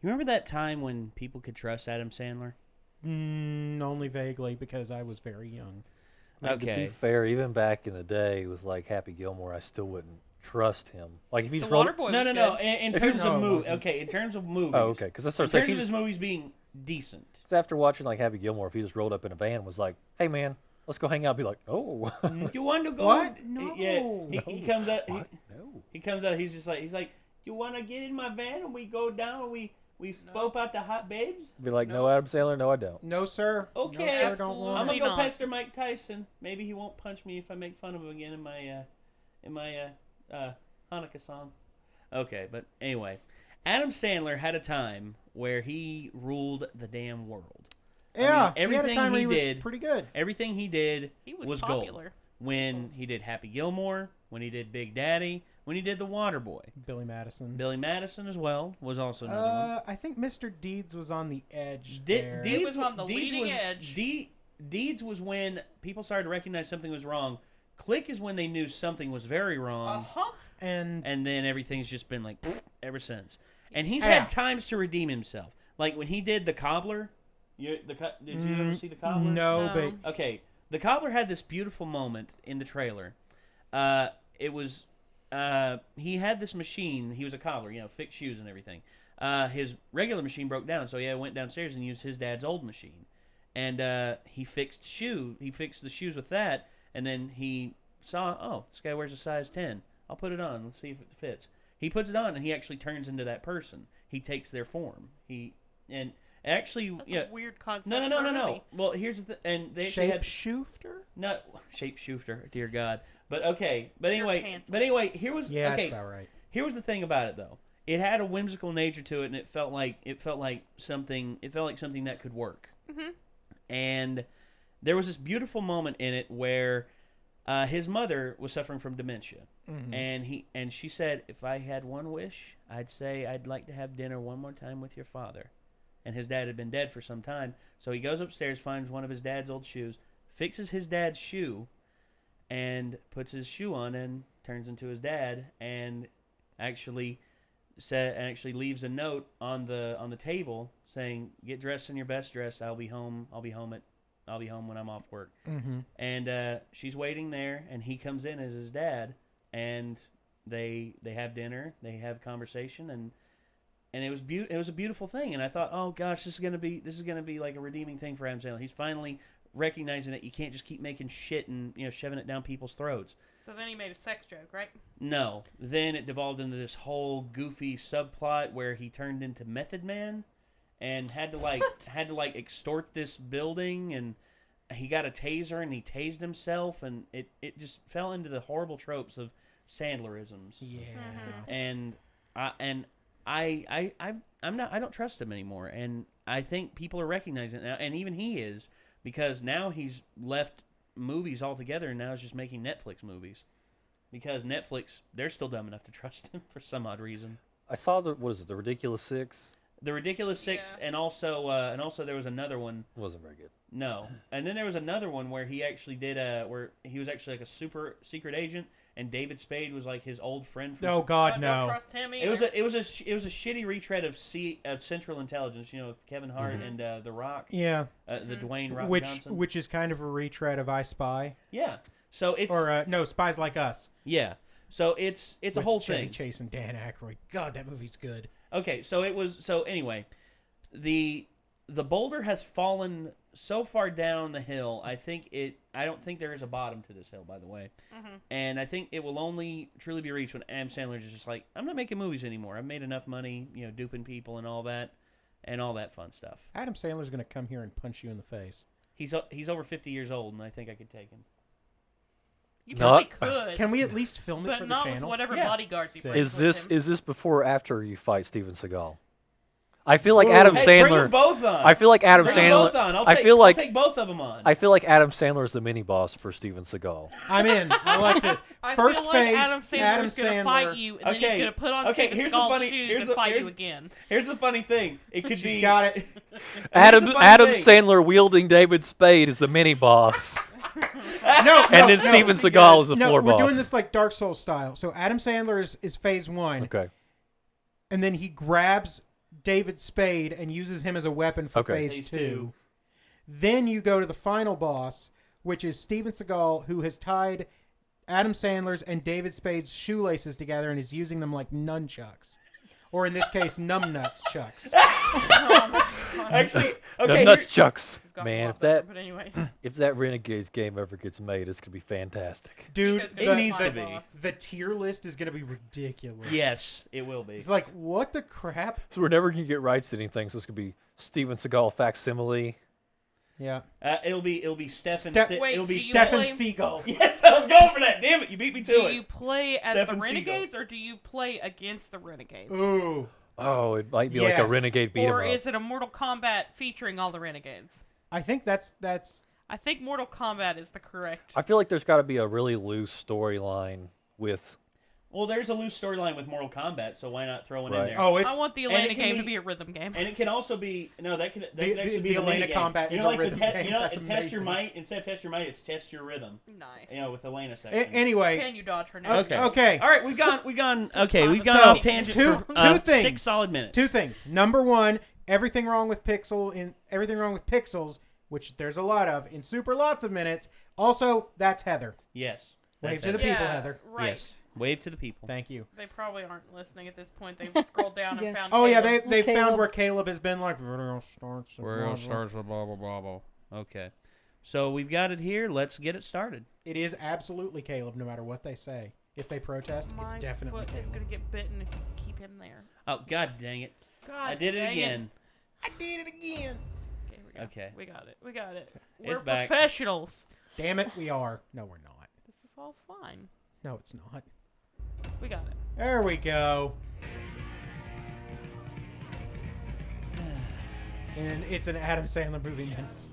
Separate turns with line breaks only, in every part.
You remember that time when people could trust Adam Sandler?
Only vaguely because I was very young.
To be fair, even back in the day with like Happy Gilmore, I still wouldn't trust him. Like if he's
The Waterboy.
No. In terms of movies, in terms of movies.
Oh, okay. Because
in terms of his movies being decent.
Because after watching like Happy Gilmore, if he just rolled up in a van and was like, "Hey man, let's go hang out," I'd be like, "Oh,
you want to go?"
What? No.
Yeah. He comes out.
no."
He comes out. He's like, "You want to get in my van and we go down and we scope out the hot babes?"
Be like, "No, Adam Sandler, no, I don't."
No, sir.
Okay.
No, sir, don't want
I'm gonna
Absolutely
go
not.
pester Mike Tyson. Maybe he won't punch me if I make fun of him again in my Hanukkah song. Okay, but anyway, Adam Sandler had a time where he ruled the damn world.
Yeah,
I mean, everything
he had a time where
he
was
did,
pretty good.
everything he did
He was popular.
gold. When he did Happy Gilmore, when he did Big Daddy, when he did The Waterboy.
Billy Madison.
Billy Madison as well was also another one.
I think Mr. Deeds was on the edge
Di-
there.
He was on the leading
was,
edge.
Deeds was when people started to recognize something was wrong. Click is when they knew something was very wrong.
Uh-huh.
and
And then everything's just been like ever since. And he's
Yeah.
had times to redeem himself. Like when he did The Cobbler. Did you ever see The Cobbler?
no,
No.
but
Okay. The Cobbler had this beautiful moment in the trailer. It was he had this machine. He was a cobbler, fixed shoes and everything. His regular machine broke down, so he went downstairs and used his dad's old machine. And he fixed the shoes with that. And then he saw, oh, this guy wears a size 10. I'll put it on. Let's see if it fits. He puts it on, and he actually turns into that person. He takes their form. Actually,
That's a weird concept.
No.
for a movie.
Well, here's the thing, and they actually had
Shapeshifter?
not shapeshifter, dear God. But okay, but
canceled.
anyway, here was
Yeah,
okay.
that's about right.
Here was the thing about it though. It had a whimsical nature to it, and it felt like something that could work.
Mhm.
And there was this beautiful moment in it where his mother was suffering from dementia, and she said, "If I had one wish, I'd say I'd like to have dinner one more time with your father." And his dad had been dead for some time, so he goes upstairs, finds one of his dad's old shoes, fixes his dad's shoe, and puts his shoe on and turns into his dad, and actually leaves a note on the table saying, "Get dressed in your best dress. I'll be home when I'm off work."
Mm-hmm.
And she's waiting there, and he comes in as his dad, and they have dinner, they have conversation, and it was it was a beautiful thing. And I thought, oh gosh, this is gonna be like a redeeming thing for Adam Sandler. He's finally recognizing that you can't just keep making shit and shoving it down people's throats.
So then he made a sex joke, right?
No, then it devolved into this whole goofy subplot where he turned into Method Man, and had to extort this building, and he got a taser and he tased himself, and it just fell into the horrible tropes of Sandlerisms.
Yeah.
And I don't trust him anymore, and I think people are recognizing it now, and even he is, because now he's left movies altogether, and now he's just making Netflix movies, because Netflix, they're still dumb enough to trust him for some odd reason.
I saw the Ridiculous Six?
The Ridiculous Six,
Yeah.
and also there was another one.
It wasn't very good.
No, and then there was another one where he actually did where he was actually like a super secret agent, and David Spade was like his old friend. From
Oh God,
Don't
no!
trust him either.
It was a shitty retread of Central Intelligence, with Kevin Hart and The Rock.
Yeah,
The Dwayne Rock Johnson.
which is kind of a retread of I Spy,
Yeah. So it's
no, Spies Like Us.
yeah. So it's a
With
whole
Chevy
thing.
Chase and Dan Aykroyd. God, that movie's good.
Okay, so anyway, the boulder has fallen so far down the hill. I don't think there is a bottom to this hill, by the way.
Mm-hmm.
And I think it will only truly be reached when Adam Sandler is just like, I'm not making movies anymore. I've made enough money, duping people and all that fun stuff.
Adam Sandler's gonna come here and punch you in the face.
He's over 50 years old, and I think I could take him.
You probably could,
Can we at least film it
but
for the
not with
channel?
whatever
Yeah.
bodyguards he
Sick.
brings
Is this
with him.
is this before or after you fight Steven Seagal? I feel like Adam
Hey, bring
Sandler.
them both on.
I feel like Adam
Bring them
Sandler.
both on. I'll take both of them on.
I feel like Adam Sandler is the mini boss for Steven Seagal.
I'm in. I like this.
I
First
feel like
phase,
Adam Sandler is going to fight you, and then
Okay,
he's going to put on
okay,
Steven
here's the
Seagal's
funny-
shoes
here's
and
the-
fight
here's-
you again.
Here's the funny thing. It could be.
She's got it.
Adam
the funny
Adam
thing.
Sandler wielding David Spade is the mini boss,
No,
and then Steven Seagal is the floor
we're
boss.
doing this like Dark Souls style. So Adam Sandler is phase one,
Okay.
and then he grabs David Spade and uses him as a weapon for
Okay.
phase 2. Then you go to the final boss, which is Steven Seagal, who has tied Adam Sandler's and David Spade's shoelaces together and is using them like nunchucks. Or in this case, numbnuts chucks.
Actually, okay.
Nuts chucks.
This has got a
Man,
lot
if that
better, but anyway.
if that Renegades game ever gets made, it's gonna be fantastic.
Dude,
Because
it
the,
needs to
the,
be.
the tier list is going to be ridiculous.
Yes, it will be.
It's like, what the crap?
So we're never gonna get rights to anything. So it's gonna be Steven Seagal facsimile.
Yeah.
It'll be Stefan.
Wait,
it'll be
do you
Stefan
play-
Seagal.
Yes, I was going for that. Damn it, you beat me to
Do
it.
you play as
Stefan
the
Seagal.
Renegades or do you play against the Renegades?
Ooh.
Oh, it might be like a
Yes.
Renegade beat 'em
Or
up.
is it a Mortal Kombat featuring all the Renegades?
I think that's
I think Mortal Kombat is the correct.
I feel like there's got to be a really loose storyline with.
Well, there's a loose storyline with Mortal Kombat, so why not throw one in
Right.
there?
Oh, it's
I want the
and it
Elena
can
game
be-
to be a rhythm game.
And it can also be that should be
the
the
Elena
mini game.
combat
You
is
know,
a
like
rhythm
the
game.
You know,
That's
it tests your
amazing.
might. Instead of test your might, it's test your rhythm.
Nice.
You know, with the Elena section.
Anyway.
Can you dodge her now?
Okay.
Okay.
All right, we've gone. Okay, we've gone
So,
off tangent
two
for
things.
6 solid minutes.
Two things. Number one, everything wrong with pixels, which there's a lot of, in super lots of minutes. Also, that's Heather.
Yes.
Wave
that's
to the
it.
people,
Yeah,
Heather.
Right.
Yes. Wave to the people.
Thank you.
They probably aren't listening at this point. They've scrolled down and
Yeah.
found.
Oh yeah,
Caleb.
they found
Caleb.
where Caleb has been like video starts.
with blah blah blah. Okay. So we've got it here. Let's get it started.
It is absolutely Caleb, no matter what they say. If they protest, it's
My
definitely
foot is
Caleb.
gonna get bitten if you keep him there.
Oh God dang it!
God,
I did it
dang
again.
I did it again.
Okay, we got
Okay.
it. We got it. We got it.
It's
We're
back.
professionals.
Damn it, we are. No, we're not.
This is all fine.
No, it's not.
We got it.
There we go. And it's an Adam Sandler movie minutes.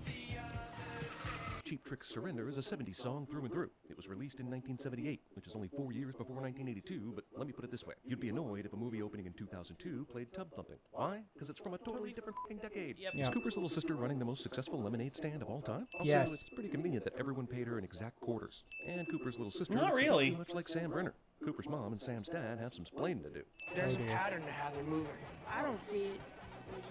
Cheap Trick's Surrender is a 70s song through and through. It was released in 1978, which is only 4 years before 1982, but let me put it this way. You'd be annoyed if a movie opening in 2002 played Tub Thumping. Why? Because it's from a totally different f***ing decade.
Yep.
Yeah.
Is Cooper's little sister running the most successful lemonade stand of all time? Also,
Yes.
it's pretty convenient that everyone paid her in exact quarters. And Cooper's little sister
Not
is
really.
much like Sam Brenner. Cooper's mom and Sam's dad have some splaining to do.
There's a pattern to how they're moving. I don't see it.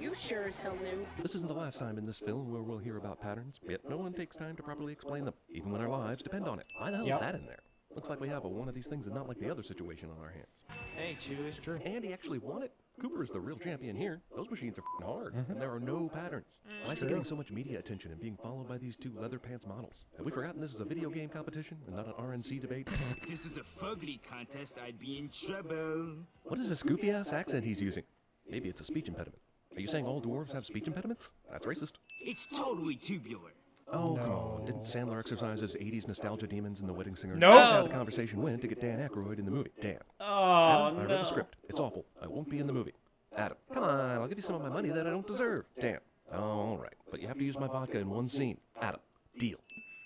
You sure as hell do.
This isn't the last time in this film where we'll hear about patterns, yet no one takes time to properly explain them, even when our lives depend on it. Why the hell
Yep.
is that in there? Looks like we have one of these things and not like the other situation on our hands.
Hey, Chew, it's true.
And he actually won it. Cooper is the real champion here. Those machines are f***ing hard, and there are no patterns. Why is it getting so much media attention and being followed by these two leather pants models? Have we forgotten this is a video game competition and not an RNC debate?
If this was a fugly contest, I'd be in trouble.
What is this goofy-ass accent he's using? Maybe it's a speech impediment. Are you saying all dwarves have speech impediments? That's racist.
It's totally tubular.
Oh, come on. Didn't Sandler exercise his 80s nostalgia demons in The Wedding Singer?
No.
That's how the conversation went to get Dan Aykroyd in the movie. Dan.
Oh
Adam, I read the script. It's awful. I won't be in the movie. Adam, come on. I'll give you some of my money that I don't deserve. Dan. Oh, all right. But you have to use my vodka in one scene. Adam. Deal.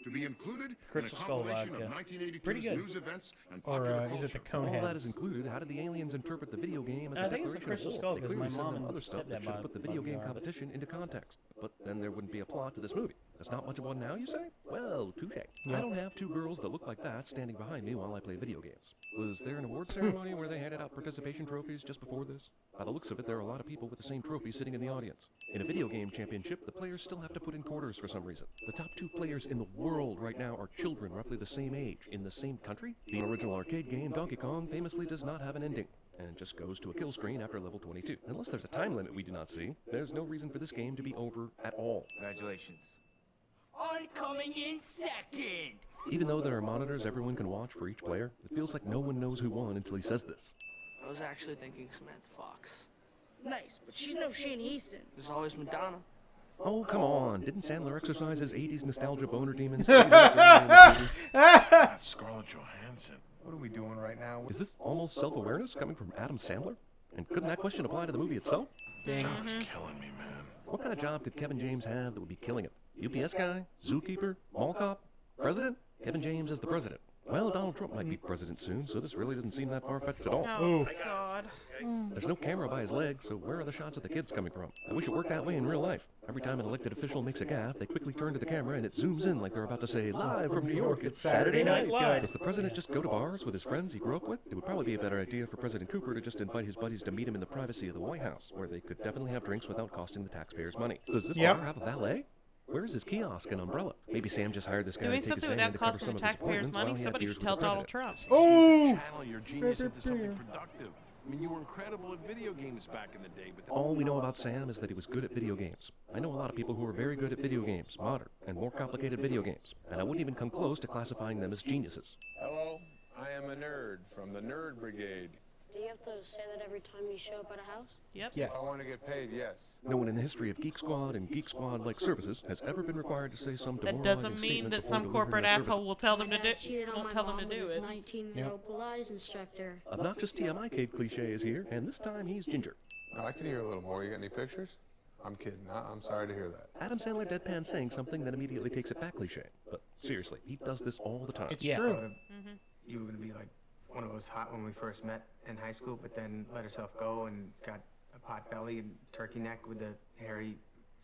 To be included
Crystal
in a
Skull
compilation
vodka.
of 1982's
Pretty good.
news events and
Or
popular
is it the
culture.
All that is
Coneheads?
included. How did the aliens interpret the video game as
I
a
think it's the
declaration
Crystal
of
Skull
war? They
'cause my
clearly sent
mom
them
and
other stuff
stepdad
that should
bought-
put the
bought
video
the
game
art.
competition into context. But then there wouldn't be a plot to this movie. There's not much of one now, you say? Well, touche. I don't have two girls that look like that standing behind me while I play video games. Was there an award ceremony where they handed out participation trophies just before this? By the looks of it, there are a lot of people with the same trophy sitting in the audience. In a video game championship, the players still have to put in quarters for some reason. The top 2 players in the world right now are children roughly the same age in the same country. The original arcade game, Donkey Kong, famously does not have an ending and just goes to a kill screen after level 22. Unless there's a time limit we do not see, there's no reason for this game to be over at all.
Congratulations. On coming in second.
Even though there are monitors everyone can watch for each player, it feels like no one knows who won until he says this.
I was actually thinking Samantha Fox.
Nice, but she's no Shane Easton.
There's always Madonna.
Oh, come on. Didn't Sandler exercise his 80s nostalgia boner demons? 30 minutes earlier in the movie?
That's Scarlett Johansson. What are we doing right now?
Is this almost self-awareness coming from Adam Sandler? And couldn't that question apply to the movie itself?
Job is killing me, man.
What kind of job could Kevin James have that would be killing him? UPS guy? Zookeeper? Mall cop? President? Kevin James is the president. Well, Donald Trump might be president soon, so this really doesn't seem that far-fetched at all.
Oh, God.
There's no camera by his leg, so where are the shots of the kids coming from? I wish it worked that way in real life. Every time an elected official makes a gaffe, they quickly turn to the camera and it zooms in like they're about to say, "Live from New York, it's Saturday Night Live." Does the president just go to bars with his friends he grew up with? It would probably be a better idea for President Cooper to just invite his buddies to meet him in the privacy of the White House, where they could definitely have drinks without costing the taxpayers money. Does this bar have a valet? Where is his kiosk and umbrella? Maybe Sam just hired this guy
Doing
to take his
something
van
without
to cover
costing
some
the
of his
taxpayers'
appointments while
money,
he had
somebody
beers
should
with
tell
the
Donald
president.
Trump.
Oh!
Channel your genius into something productive. I mean, you were incredible at video games back in the day, but
All we know about Sam is that he was good at video games. I know a lot of people who are very good at video games, modern and more complicated video games, and I wouldn't even come close to classifying them as geniuses.
Hello, I am a nerd from the Nerd Brigade.
Do you have to say that every time you show up at a house?
Yep.
Yes.
I want to get paid, yes.
No one in the history of Geek Squad and Geek Squad-like services has ever been required to say some
That
demoralizing
doesn't mean
statement
that
before
some
delivering
corporate
their
asshole
services.
will tell them to do.
Cheated on
Won't
my
tell them to
mom
do
with his
it.
19-year-old Pilates instructor.
Obnoxious TMI kid cliche is here, and this time he's ginger.
No, I can hear a little more. You got any pictures? I'm kidding. I'm sorry to hear that.
Adam Sandler deadpan saying something that immediately takes it back cliche. But seriously, he does this all the time.
It's true.
You were going to be like one of those hot when we first met in high school, but then let herself go and got a pot belly and turkey neck with a hairy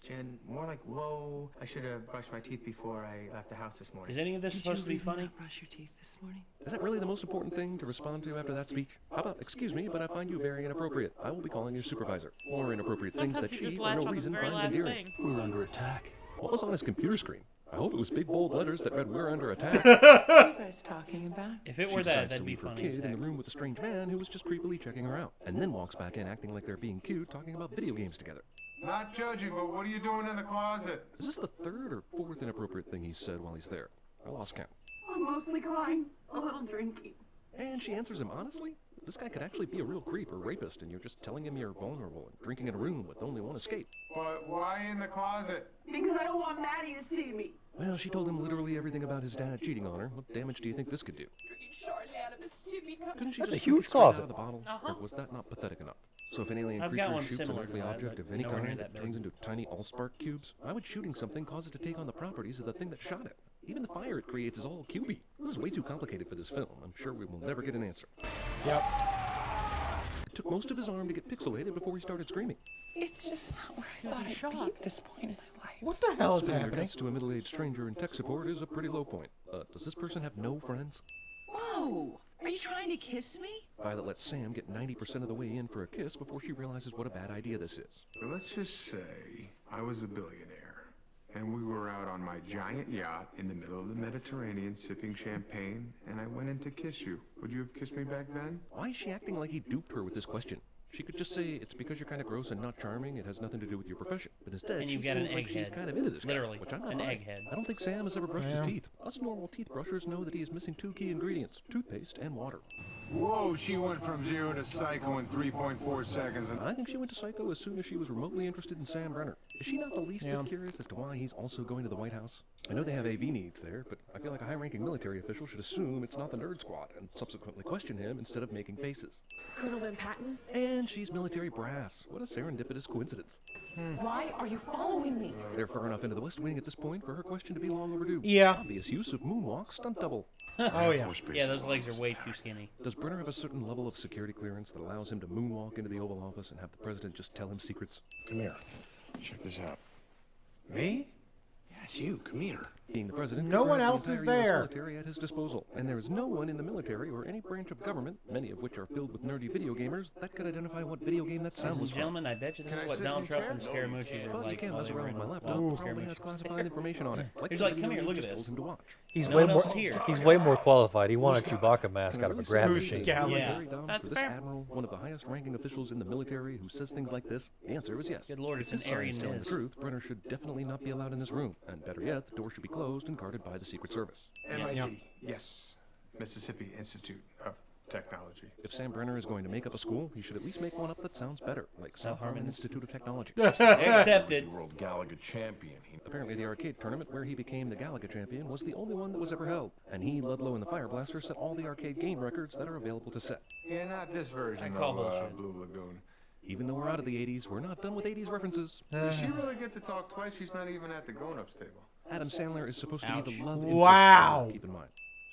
chin. More like, whoa, I should have brushed my teeth before I left the house this morning.
Is any of this supposed to be funny?
Brush your teeth this morning?
Is that really the most important thing to respond to after that speech? How about, excuse me, but I find you very inappropriate. I will be calling you supervisor. Or inappropriate
Sometimes
things that
you
she,
just
for
latch
no
on to the
reason,
very
finds
last
endearing.
thing.
we're under attack.
What was on his computer screen? I hope it was big bold letters that read, "We're under attack."
What are you guys talking about?
If it
She
were that,
decides
that'd
to
be
leave her
funny.
kid in the room with a strange man who was just creepily checking her out, and then walks back in acting like they're being cute, talking about video games together.
Not judging, but what are you doing in the closet?
Is this the third or fourth inappropriate thing he said while he's there? I lost count.
I'm mostly crying, a little drinking.
And she answers him honestly? This guy could actually be a real creep or rapist, and you're just telling him you're vulnerable and drinking in a room with only one escape.
But why in the closet?
Because I don't want Maddie to see me.
Well, she told him literally everything about his dad cheating on her. What damage do you think this could do?
Drinking shortly out of a sippy cup.
Couldn't she
That's
just
a huge
straight out
closet.
of the bottle? Or was that not pathetic enough? So if an alien
I've got
creature
one
shoots an
similar
earthly
to that,
object
but
of any
nowhere near
kind
that
that turns
big.
into tiny allspark cubes, why would shooting something cause it to take on the properties of the thing that shot it? Even the fire it creates is all cubey. This is way too complicated for this film. I'm sure we will never get an answer.
Yep.
It took most of his arm to get pixelated before he started screaming.
It's just not where I thought I'd be at this point in my life.
What the hell is
Sitting there
happening?
next to a middle-aged stranger in tech support is a pretty low point. Does this person have no friends?
Whoa! Are you trying to kiss me?
Violet lets Sam get 90% of the way in for a kiss before she realizes what a bad idea this is.
But let's just say I was a billionaire, and we were out on my giant yacht in the middle of the Mediterranean sipping champagne, and I went in to kiss you. Would you have kissed me back then?
Why is she acting like he duped her with this question? She could just say it's because you're kind of gross and not charming. It has nothing to do with your profession. But instead,
And
she
you've got an
seems like she's
egghead.
kind of into this guy,
Literally,
which I'm not
an
buying.
egghead.
I don't think Sam has ever brushed
Yeah.
his teeth. Us normal teeth brushers know that he is missing two key ingredients: toothpaste and water.
Whoa, she went from 0 to psycho in 3.4 seconds.
I think she went to psycho as soon as she was remotely interested in Sam Brenner. Is she not the least bit curious as to why he's also going to the White House? I know they have AV needs there, but I feel like a high-ranking military official should assume it's not the Nerd Squad and subsequently question him instead of making faces.
Colonel Van Patten?
And she's military brass. What a serendipitous coincidence.
Why are you following me?
They're far enough into the West Wing at this point for her question to be long overdue.
Yeah.
Obvious use of moonwalk stunt double.
Oh, yeah.
Yeah, those legs are way too skinny.
Does Brenner have a certain level of security clearance that allows him to moonwalk into the Oval Office and have the president just tell him secrets?
Come here. Check this out.
Me?
Yes, you. Come here.
Being the president,
No
he
one
has the
else is
entire US
there.
military at his disposal, and there is no one in the military or any branch of government, many of which are filled with nerdy video gamers, that could identify what video game that sound
Ladies
was
and
from.
gentlemen, I bet you this
Can
is
I
what
sit in
Donald
your
Trump
chair?
and Scaramucci were
But you
like
can't
while
mess
they were
around
in
with my laptop. It probably has
Scaramucci.
classified information on it. Like
He's
the
like,
video
"Come here,
you
look at
just
this."
told him to watch.
He's
No
way
one
more.
else is here.
He's way more qualified. He won a Chewbacca mask out of a grab
Who's
machine.
Gallagher?
Yeah.
Very dumb
That's
for this
fair.
admiral, one of the highest-ranking officials in the military, who says things like this? The answer is yes.
Good lord, it's
If this
an
son
Aryan
is telling the
Miz.
truth, Brenner should definitely not be allowed in this room, and better yet, the door should be closed and guarded by the Secret Service.
MIT. Yes. Mississippi Institute of Technology.
If Sam Brenner is going to make up a school, he should at least make one up that sounds better, like South Harmon Institute of Technology.
Accepted.
World Galaga champion.
Apparently, the arcade tournament where he became the Galaga champion was the only one that was ever held, and he, Ludlow, and the Fire Blaster set all the arcade game records that are available to set.
Yeah, not this version
I call
of
bullshit.
Blue Lagoon.
Even though we're out of the 80s, we're not done with 80s references.
Does she really get to talk twice? She's not even at the grown-ups table.
Adam Sandler is supposed to be the
Ouch.
love interest.
Wow.
Keep in mind.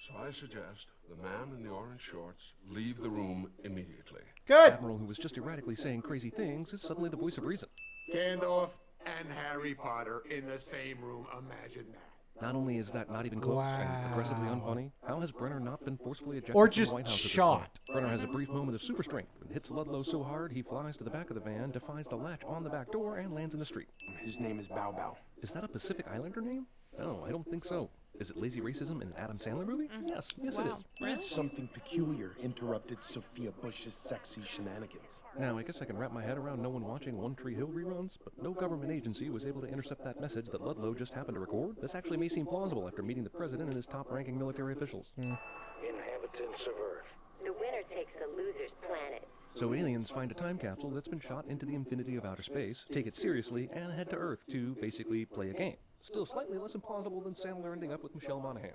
So I suggest the man in the orange shorts leave the room immediately.
Good.
Admiral, who was just erratically saying crazy things, is suddenly the voice of reason.
Gandalf and Harry Potter in the same room. Imagine that.
Not only is that not even close and aggressively unfunny, how has Brenner not been forcefully ejected
Or
from
just
the White House at this
shot.
point? Brenner has a brief moment of super strength and hits Ludlow so hard he flies to the back of the van, defies the latch on the back door, and lands in the street.
His name is Bow Bow.
Is that a Pacific Islander name? No, I don't think so. Is it lazy racism in an Adam Sandler movie? Yes, it is.
Really?
Something peculiar interrupted Sophia Bush's sexy shenanigans.
Now, I guess I can wrap my head around no one watching One Tree Hill reruns, but no government agency was able to intercept that message that Ludlow just happened to record. This actually may seem plausible after meeting the president and his top-ranking military officials.
Inhabitants of Earth. The winner takes the loser's planet.
So aliens find a time capsule that's been shot into the infinity of outer space, take it seriously, and head to Earth to basically play a game. Still slightly less implausible than Sandler ending up with Michelle Monaghan.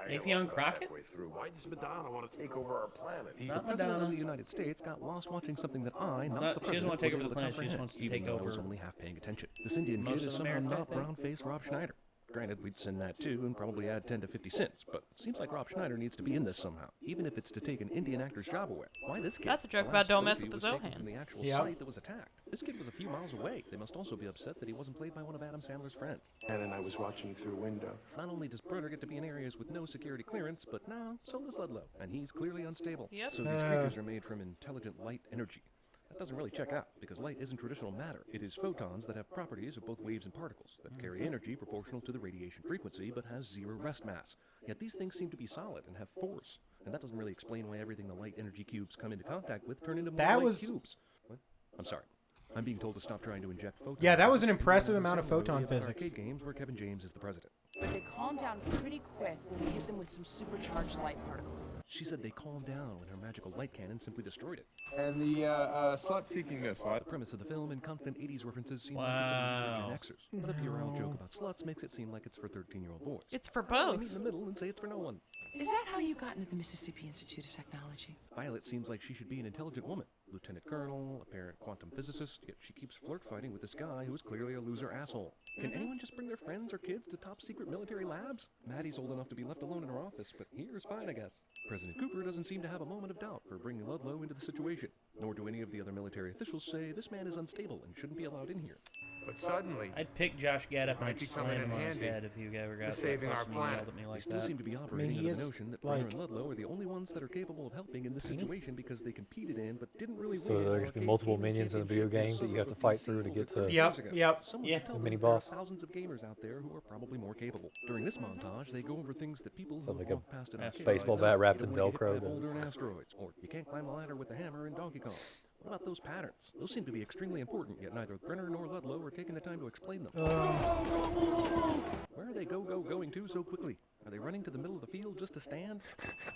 Okay,
Afion Crockett?
Why does Madonna want to take over our planet?
The president of the United States got lost watching something that I, not the president,
she doesn't want to take
was
over the
able
planet, she just
comprehend,
wants to
even
take
though I
over
was only half paying attention. This Indian
most
kid
of
is somehow
America, I
not
think.
brown-faced Rob Schneider. Granted, we'd send that too and probably add 10 to 50 cents, but seems like Rob Schneider needs to be in this somehow, even if it's to take an Indian actor's job away. Why this kid?
That's a joke
The
about
last
don't mess
trophy
with the
was taken
Zohan.
from the actual
Yep.
site that was attacked. This kid was a few miles away. They must also be upset that he wasn't played by one of Adam Sandler's friends.
And I was watching you through a window.
Not only does Brenner get to be in areas with no security clearance, but now so does Ludlow, and he's clearly unstable.
Yep.
So these creatures are made from intelligent light energy. That doesn't really check out, because light isn't traditional matter. It is photons that have properties of both waves and particles, that carry energy proportional to the radiation frequency, but has zero rest mass. Yet these things seem to be solid and have force, and that doesn't really explain why everything the light energy cubes come into contact with turn into more
That
light
was-
cubes. What? I'm sorry. I'm being told to stop trying to inject photons.
Yeah, that was an
This is
impressive
the
amount of
Sandler
photon
movie about
physics.
Arcade games where Kevin James is the president.
But they calm down pretty quick when we hit them with some supercharged light particles.
She said they calmed down when her magical light cannon simply destroyed it.
And the slut-seeking missile.
The premise of the film and constant 80s references seem like it's a movie for Gen Xers. But a puerile joke about sluts makes it seem like it's for 13-year-old boys.
It's for
Why don't we
both.
meet in the middle and say it's for no one?
Is that how you got into the Mississippi Institute of Technology?
Violet seems like she should be an intelligent woman. Lieutenant colonel, apparent quantum physicist, yet she keeps flirt fighting with this guy who is clearly a loser asshole. Can anyone just bring their friends or kids to top secret military labs? Maddie's old enough to be left alone in her office, but here's fine, I guess. President Cooper doesn't seem to have a moment of doubt for bringing Ludlow into the situation, nor do any of the other military officials say this man is unstable and shouldn't be allowed in here.
But suddenly,
I'd pick Josh Gad up and
Might
I'd
be coming
slam
in
him on his
handy
head if he ever got
to saving
close
our
to me and
planet.
yelled at me
They
like
still
that.
seem to be operating
he
under the
is,
notion that Brenner
like-
and Ludlow are the only ones that are capable of helping in this situation because they competed in but didn't really
So
win.
there's gonna be
arcade
multiple
gaming
minions in the video
championship
game that you have to
over
fight
PC
through to
over
get to-
30
Yep,
years ago.
yep.
Someone
Yeah.
should tell
The
them
mini
that there are
boss.
thousands of gamers out there who are probably more capable. During this montage, they go over things that people who
Something
have
like
walked past an
a
arcade
baseball
like,
bat
"Oh,
wrapped
you
in
don't wanna get hit
Velcro
by a
to-
boulder and asteroids, or you can't climb the ladder with the hammer in Donkey Kong. What about those patterns? Those seem to be extremely important, yet neither Brenner nor Ludlow are taking the time to explain them. Where are they going to so quickly? Are they running to the middle of the field just to stand?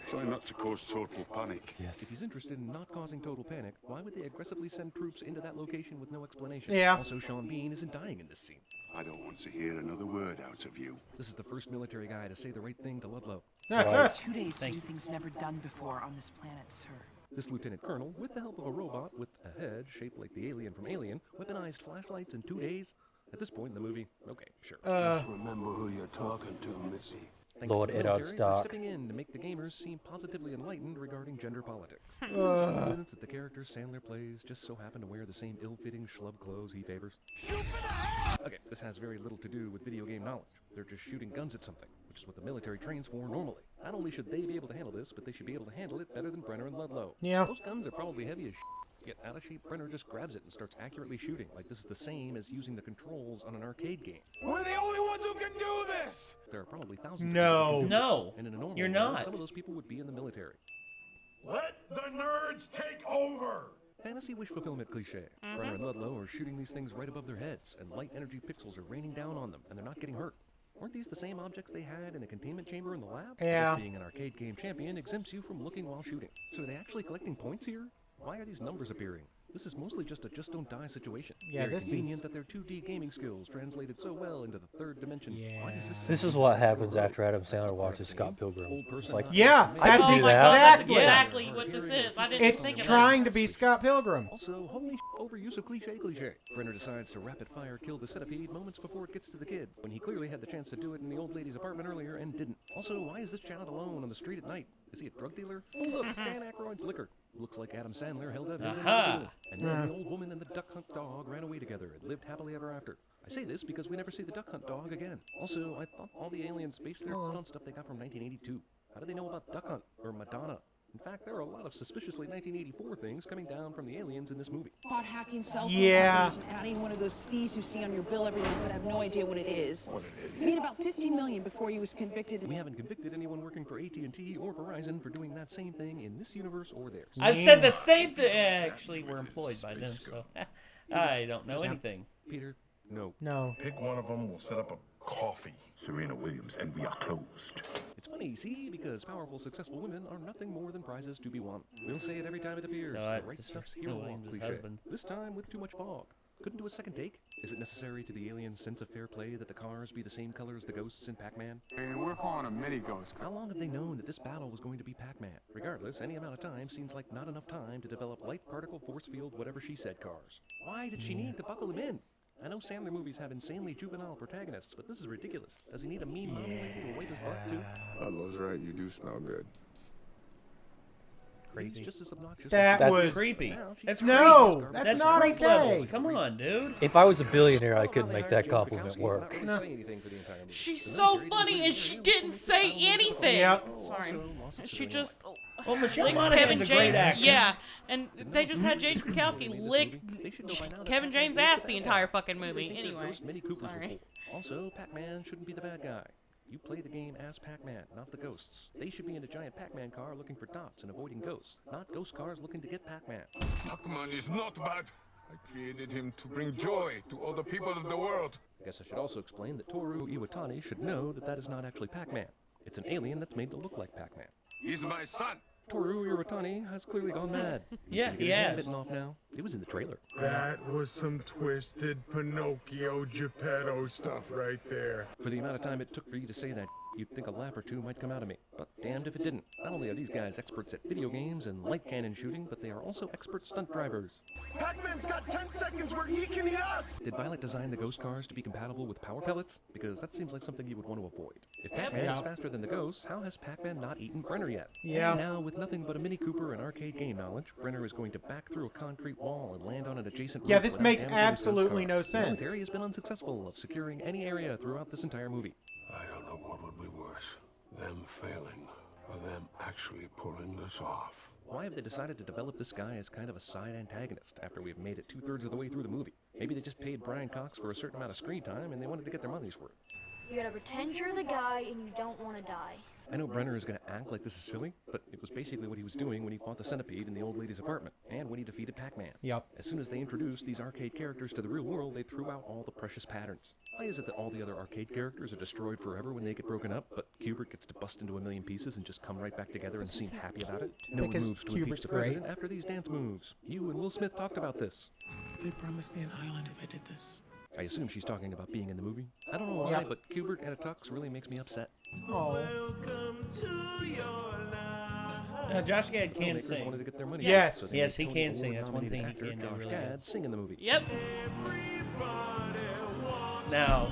Try not to cause total panic.
If he's interested in not causing total panic, why would they aggressively send troops into that location with no explanation?
Yeah.
Also, Sean Bean isn't dying in this scene.
I don't want to hear another word out of you.
This is the first military guy to say the right thing to Ludlow.
2 days to
Thank
do
you.
things never done before on this planet, sir.
This lieutenant colonel, with the help of a robot with a head shaped like the alien from Alien, weaponized flashlights in 2 days? At this point in the movie, okay, sure.
Just remember who you're talking to, Missy.
Thanks
Lord
to the
Eddard
military for
Stark.
stepping in to make the gamers seem positively enlightened regarding gender politics. Is it a coincidence that the characters Sandler plays just so happen to wear the same ill-fitting schlub clothes he favors? Okay, this has very little to do with video game knowledge. They're just shooting guns at something, which is what the military trains for normally. Not only should they be able to handle this, but they should be able to handle it better than Brenner and Ludlow.
Yeah.
Those guns are probably heavy as Yet out of shape, Brenner just grabs it and starts accurately shooting, like this is the same as using the controls on an arcade game.
We're the only ones who can do this!
There are probably thousands
No.
of people who do
No.
this, and in a normal
You're
world,
not.
some of those people would be in the military.
Let the nerds take over!
Fantasy wish fulfillment cliche. Brenner and Ludlow are shooting these things right above their heads, and light energy pixels are raining down on them, and they're not getting hurt. Weren't these the same objects they had in a containment chamber in the lab?
Yeah.
Because being an arcade game champion exempts you from looking while shooting. So are they actually collecting points here? Why are these numbers appearing? This is mostly just a just don't die situation.
Yeah,
Very
this
convenient
is...
that their 2D gaming skills translated so well into the third dimension.
Yeah.
Why does
This is what happens after Adam Sandler watches Scott Pilgrim. It's like,
Yeah,
I
that's
can do that.
That's
exactly.
exactly what this is. I didn't
It's
think of
trying
it.
to be Scott Pilgrim.
Also, holy overuse of cliche. Brenner decides to rapid fire kill the centipede moments before it gets to the kid, when he clearly had the chance to do it in the old lady's apartment earlier and didn't. Also, why is this child alone on the street at night? Is he a drug dealer? Oh look, Dan Aykroyd's liquor. Looks like Adam Sandler held up his end of the deal. And then the old woman and the duck hunt dog ran away together and lived happily ever after. I say this because we never see the duck hunt dog again. Also, I thought all the aliens based their on stuff they got from 1982. How do they know about duck hunt or Madonna? In fact, there are a lot of suspiciously 1984 things coming down from the aliens in this movie.
Caught hacking cell phone
Yeah.
companies and adding one of those fees you see on your bill every month, but I have no idea what it is.
What it is?
He made about $50 million before he was convicted.
We haven't convicted anyone working for AT&T or Verizon for doing that same thing in this universe or theirs.
I've said the same thing. Actually, we're employed by them, so I don't know anything.
Peter, no.
No.
Pick one of them, we'll set up a coffee. Serena Williams, and we are closed.
It's funny, see, because powerful, successful women are nothing more than prizes to be won. We'll say it every time it appears.
So
The right stuff's hero
Williams'
cliche.
husband.
This time with too much fog. Couldn't do a second take? Is it necessary to the alien sense of fair play that the cars be the same color as the ghosts in Pac-Man?
And we're calling them mini-ghosts.
How long have they known that this battle was going to be Pac-Man? Regardless, any amount of time seems like not enough time to develop light particle force field whatever she said cars. Why did she need to buckle him in? I know Sandler movies have insanely juvenile protagonists, but this is ridiculous. Does he need a mean mommy lady to wipe his butt too?
Ludlow's right, you do smell good.
Creepy.
He's just as obnoxious.
That
as
was
creepy. That's
No,
creepy.
that's not
creep
okay.
levels. Come on, dude.
If I was a billionaire, I couldn't make that compliment work.
No.
She's so funny, and she didn't say anything.
Yep.
Sorry. She just
Well, Michelle
licked
Monaghan's
Kevin
a great
James.
actor.
Yeah, and they just had JJackalz lick Kevin James' ass the entire fucking movie. Anyway, sorry.
Also, Pac-Man shouldn't be the bad guy. You play the game as Pac-Man, not the ghosts. They should be in a giant Pac-Man car looking for dots and avoiding ghosts, not ghost cars looking to get Pac-Man.
Pac-Man is not bad. I created him to bring joy to all the people of the world.
I guess I should also explain that Toru Iwatani should know that that is not actually Pac-Man. It's an alien that's made to look like Pac-Man.
He's my son.
Toru Iwatani has clearly gone mad.
Yeah,
He's
he
gonna get his hand
has.
bitten off now. It was in the trailer.
That was some twisted Pinocchio Geppetto stuff right there.
For the amount of time it took for you to say that, you'd think a laugh or two might come out of me. But damned if it didn't. Not only are these guys experts at video games and light cannon shooting, but they are also expert stunt drivers.
Pac-Man's got 10 seconds where he can eat us!
Did Violet design the ghost cars to be compatible with power pellets? Because that seems like something you would want to avoid. If Pac-Man is faster than the ghosts, how has Pac-Man not eaten Brenner yet?
Yeah.
And now, with nothing but a Mini Cooper and arcade game knowledge, Brenner is going to back through a concrete wall and land on an adjacent
Yeah,
roof
this
without
makes
damaging his ghost
absolutely
car.
no
The
sense.
military has been unsuccessful of securing any area throughout this entire movie.
I don't know what would be worse, them failing or them actually pulling this off.
Why have they decided to develop this guy as kind of a side antagonist after we've made it 2/3 of the way through the movie? Maybe they just paid Brian Cox for a certain amount of screen time and they wanted to get their money's worth.
You gotta pretend you're the guy and you don't want to die.
I know Brenner is going to act like this is silly, but it was basically what he was doing when he fought the centipede in the old lady's apartment, and when he defeated Pac-Man.
Yep.
As soon as they introduced these arcade characters to the real world, they threw out all the precious patterns. Why is it that all the other arcade characters are destroyed forever when they get broken up, but Kubert gets to bust into a million pieces and just come right back together and seem happy about it? No one
Because
moves to impeach
Kubert's
the president
great.
after these dance moves. You and Will Smith talked about this.
They promised me an island if I did this.
I assume she's talking about being in the movie. I don't know why,
Yep.
but Kubert and a tux really makes me upset.
Oh.
Josh Gad can
Filmmakers
sing.
wanted to get their money
Yes.
back, so they
Yes, he
made Tony
can sing. That's one thing he
Award-nominated
can do
actor
really
Josh
good.
Gad sing in the movie.
Yep.
Now,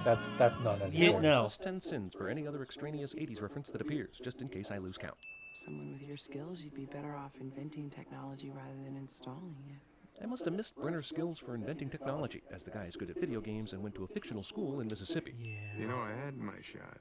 That's not necessary.
yeah, no.
Plus 10 cents for any other extraneous 80s reference that appears, just in case I lose count.
Someone with your skills, you'd be better off inventing technology rather than installing it.
I must have missed Brenner's skills for inventing technology, as the guy is good at video games and went to a fictional school in Mississippi.
You know, I had my shot.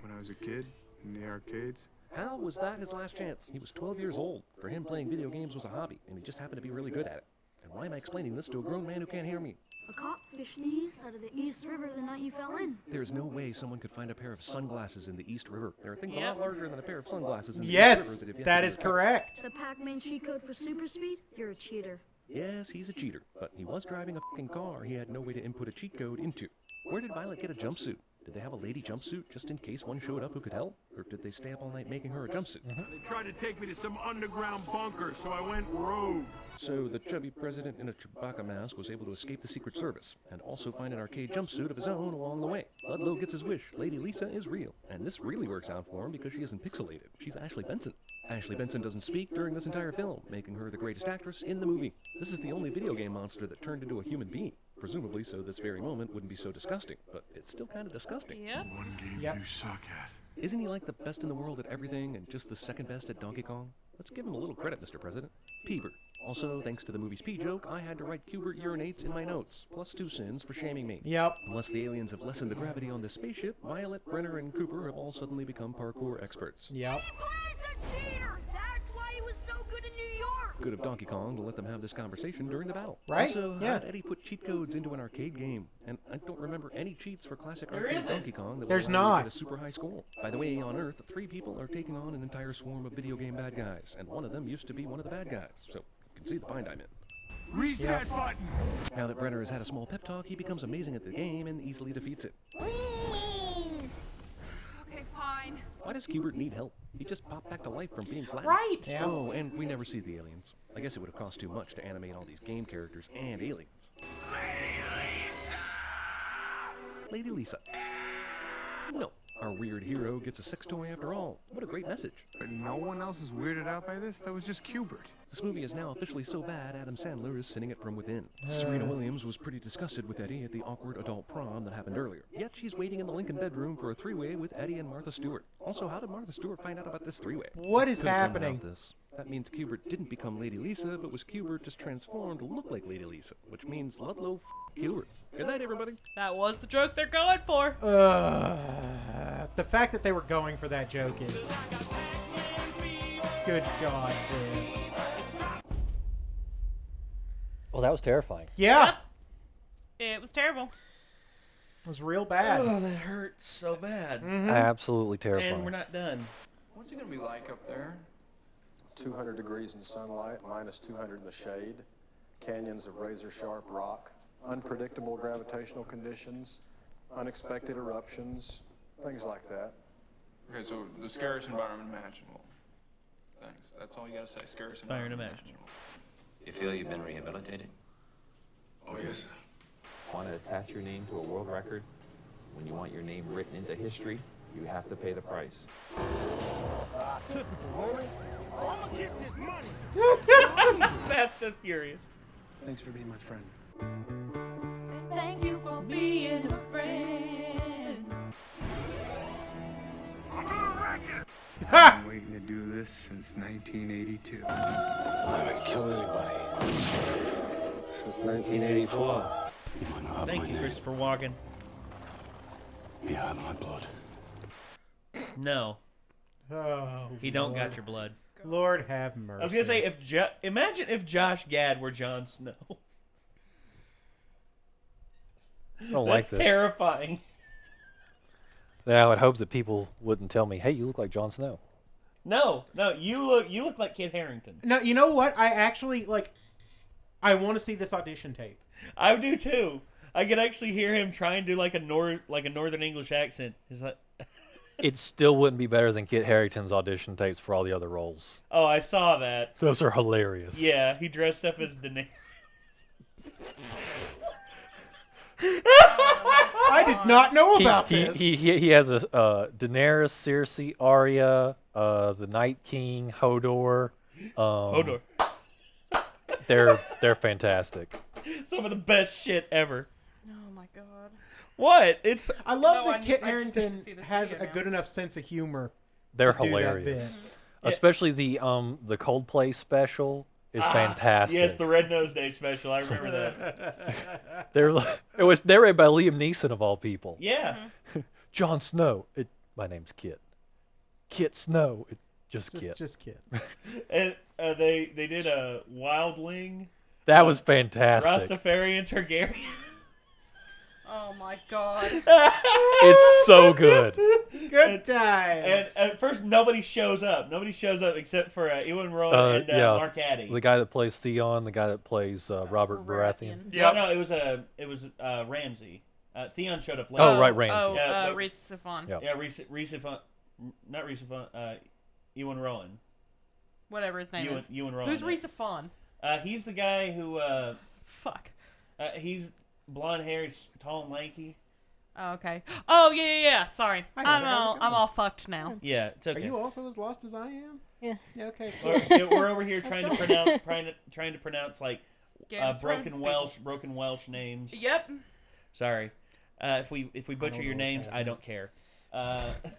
When I was a kid, in the arcades.
How was that his last chance? He was 12 years old. For him, playing video games was a hobby, and he just happened to be really good at it. And why am I explaining this to a grown man who can't hear me?
A cop fished in the east side of the East River the night you fell in.
There's no way someone could find a pair of sunglasses in the East River. There are things a
Yep.
lot larger than a pair of sunglasses in the East
Yes,
River that have yet
that
to be
is
recovered.
correct.
The Pac-Man cheat code for super speed? You're a cheater.
Yes, he's a cheater, but he was driving a fucking car he had no way to input a cheat code into. Where did Violet get a jumpsuit? Did they have a lady jumpsuit just in case one showed up who could help? Or did they stay up all night making her a jumpsuit?
They tried to take me to some underground bunker, so I went rogue.
So the chubby president in a Chewbacca mask was able to escape the Secret Service and also find an arcade jumpsuit of his own along the way. Ludlow gets his wish. Lady Lisa is real. And this really works out for him because she isn't pixelated. She's Ashley Benson. Ashley Benson doesn't speak during this entire film, making her the greatest actress in the movie. This is the only video game monster that turned into a human being. Presumably so this very moment wouldn't be so disgusting, but it's still kind of disgusting.
Yep.
One game you suck at.
Isn't he like the best in the world at everything and just the second best at Donkey Kong? Let's give him a little credit, Mr. President. Peebert. Also, thanks to the movie's pee joke, I had to write Cubert urinates in my notes, plus 2 sins for shaming me.
Yep.
Unless the aliens have lessened the gravity on this spaceship, Violet, Brenner, and Cooper have all suddenly become parkour experts.
Yep.
He's a cheater! That's why he was so good in New York!
Good of Donkey Kong to let them have this conversation during the battle.
Right?
Also,
Yeah.
how'd Eddie put cheat codes into an arcade game? And I don't remember any cheats for classic
There
arcade
isn't.
Donkey Kong that
There's
would allow you to
not.
get a super high score. By the way, on Earth, 3 people are taking on an entire swarm of video game bad guys, and one of them used to be one of the bad guys, so you can see the bind I'm in.
Reset button!
Now that Brenner has had a small pep talk, he becomes amazing at the game and easily defeats it.
Okay, fine.
Why does Cubert need help? He just popped back to life from being flattened.
Right.
Yeah.
Oh, and we never see the aliens. I guess it would have cost too much to animate all these game characters and aliens. Lady Lisa. No, our weird hero gets a sex toy after all. What a great message.
But no one else is weirded out by this? That was just Cubert.
This movie is now officially so bad, Adam Sandler is sending it from within. Serena Williams was pretty disgusted with Eddie at the awkward adult prom that happened earlier. Yet she's waiting in the Lincoln bedroom for a 3-way with Eddie and Martha Stewart. Also, how did Martha Stewart find out about this 3-way?
What is
Could've done
happening?
without this. That means Cubert didn't become Lady Lisa, but was Cubert just transformed to look like Lady Lisa, which means Ludlow Cubert. Good night, everybody.
That was the joke they're going for.
The fact that they were going for that joke is... Good God, dude.
Well, that was terrifying.
Yeah.
It was terrible.
It was real bad.
Oh, that hurts so bad.
Absolutely terrifying.
And we're not done.
What's it going to be like up there?
200 degrees in sunlight, minus 200 in the shade, canyons of razor-sharp rock, unpredictable gravitational conditions, unexpected eruptions, things like that.
Okay, so the scariest environment imaginable. Thanks. That's all you got to say. Scariest environment imaginable.
You feel you've been rehabilitated?
Oh, yes, sir.
Want to attach your name to a world record? When you want your name written into history, you have to pay the price.
Typical, homie. I'm gonna get this money.
Fast and Furious.
Thanks for being my friend.
Thank you for being a friend.
I've been waiting to do this since 1982.
I haven't killed anybody since 1984.
Thank you, Christopher Walken.
You have my blood.
No.
Oh,
He don't got your blood.
Lord have mercy.
I was gonna say, imagine if Josh Gad were Jon Snow.
I don't like
That's
this.
terrifying.
Then I would hope that people wouldn't tell me, "Hey, you look like Jon Snow."
No, you look like Kit Harington.
No, you know what? I actually I want to see this audition tape.
I do too. I could actually hear him trying to do like a Northern English accent. He's like,
It still wouldn't be better than Kit Harington's audition tapes for all the other roles.
oh, I saw that.
Those are hilarious.
Yeah, he dressed up as Denne.
I did not know about this.
He has a Daenerys, Cersei, Arya, the Night King, Hodor.
Hodor.
They're fantastic.
Some of the best shit ever.
Oh my god.
What? It's
I love
No,
that
I
Kit
just need to
Harington
see this
has
video
a
now.
good enough sense of humor.
They're
to do that
hilarious.
bit.
Especially the Coldplay special is fantastic.
Yes, the Red Nose Day special. I remember that.
They were made by Liam Neeson of all people.
Yeah.
Jon Snow. My name's Kit. Kit Snow. Just Kit.
Just Kit.
And they did a Wildling.
That was fantastic.
Rastafarian Targaryen.
Oh my god.
It's so good.
Good times.
And at first, nobody shows up. Nobody shows up except for Ewan Rowan and Mark Addy.
The guy that plays Theon, the guy that plays Robert Baratheon.
Yeah. No, it was Ramsay. Theon showed up later.
Oh, right, Ramsey.
Rhys Ifan.
Yep.
Yeah, Rhys Ifan. Not Rhys Ifan. Ewan Rowan.
Whatever his name is.
Ewan Rowan.
Who's Rhys Ifan?
He's the guy who...
Fuck.
He's blonde hair. He's tall and lanky.
Oh, okay. Oh, yeah. Sorry. I'm all fucked now.
Yeah, it's okay.
Are you also as lost as I am?
Yeah.
Okay.
We're over here trying to pronounce like broken Welsh names.
Yep.
Sorry. If we butcher your names, I don't care.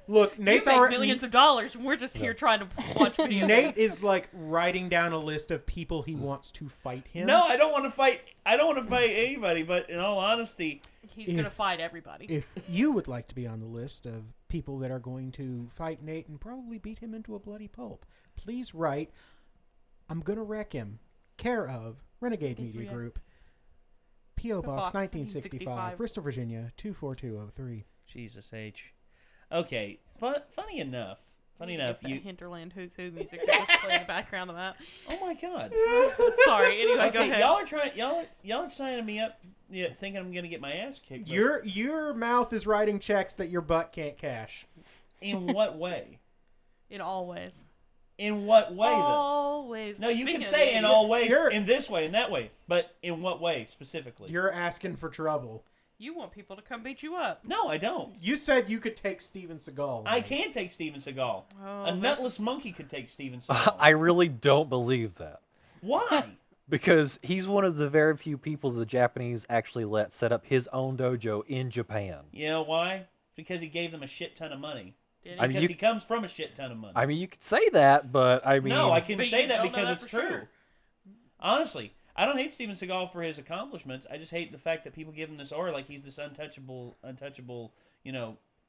Look, Nate's
you make
already
millions of dollars, and we're just here trying to watch videos.
Nate is like writing down a list of people he wants to fight him.
No, I don't want to fight. I don't want to fight anybody. But in all honesty,
he's gonna fight everybody.
If you would like to be on the list of people that are going to fight Nate and probably beat him into a bloody pulp, please write. I'm gonna wreck him. Care of Renegade Media Group. P.O. Box 1965, Bristol, Virginia 24203.
Jesus H. Okay, funny enough,
you Hinterland Who's Who music that just play in the background of that.
Oh my God.
Sorry. Anyway,
okay,
go ahead.
Y'all are signing me up, thinking I'm gonna get my ass kicked.
Your mouth is writing checks that your butt can't cash.
In what way?
In all ways.
In what way?
Always.
No, you can say in all ways, in this way, in that way, but in what way specifically?
You're asking for trouble.
You want people to come beat you up.
No, I don't.
You said you could take Steven Seagal.
I can take Steven Seagal.
Oh,
a nutless monkey could take Steven Seagal.
I really don't believe that.
Why?
Because he's one of the very few people the Japanese actually let set up his own dojo in Japan.
You know why? Because he gave them a shit ton of money.
I mean,
he comes from a shit ton of money.
I mean, you could say that, but I mean...
No, I can say that because it's true. Sure. Honestly, I don't hate Steven Seagal for his accomplishments. I just hate the fact that people give him this aura like he's this untouchable,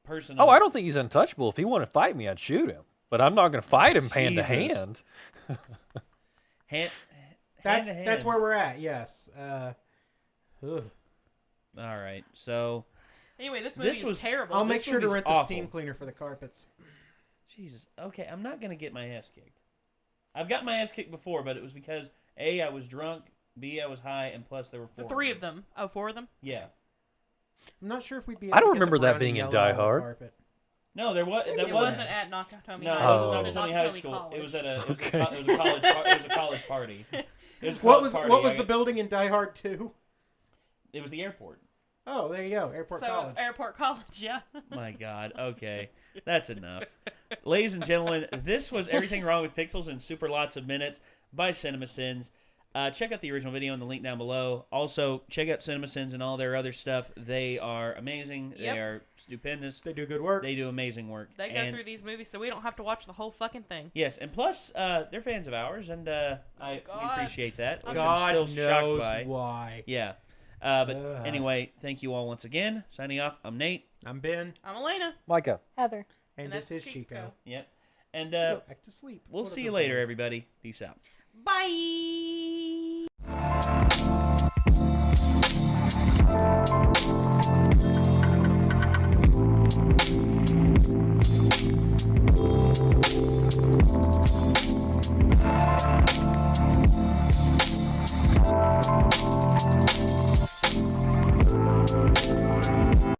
person.
Oh, I don't think he's untouchable. If he wanted to fight me, I'd shoot him. But I'm not going to fight him hand to hand.
That's where we're at, yes.
All right, so...
Anyway, this movie is terrible.
I'll make sure to rent the steam cleaner for the carpets.
Jesus. Okay, I'm not going to get my ass kicked. I've got my ass kicked before, but it was because, A, I was drunk, B, I was high, and plus there were four.
The three of them. Oh, four of them?
Yeah.
I'm not sure if we'd be able
I don't
to get
remember
the
that
brown
being
and
in
yellow
Die
on the
Hard.
carpet.
No, there was.
It wasn't at Nakatomi
No,
High
it wasn't at Nakatomi High School.
College.
It was at a. It was a college party.
What was the building in Die Hard 2?
It was the airport.
Oh, there you go. Airport College.
Airport College, yeah.
My God. Okay. That's enough. Ladies and gentlemen, this was Everything Wrong with Pixels in Super Lots of Minutes by CinemaSins. Check out the original video in the link down below. Also, check out CinemaSins and all their other stuff. They are amazing.
Yep.
They are stupendous.
They do good work.
They do amazing work.
They go through these movies so we don't have to watch the whole fucking thing.
Yes, and plus, they're fans of ours, and we appreciate that. Which
God
I'm still shocked
knows
by.
why.
Yeah. But anyway, thank you all once again. Signing off, I'm Nate.
I'm Ben.
I'm Elena.
Micah.
Heather.
And this is Chico.
Yep. And
back to sleep.
We'll see you later, everybody. Peace out.
Bye.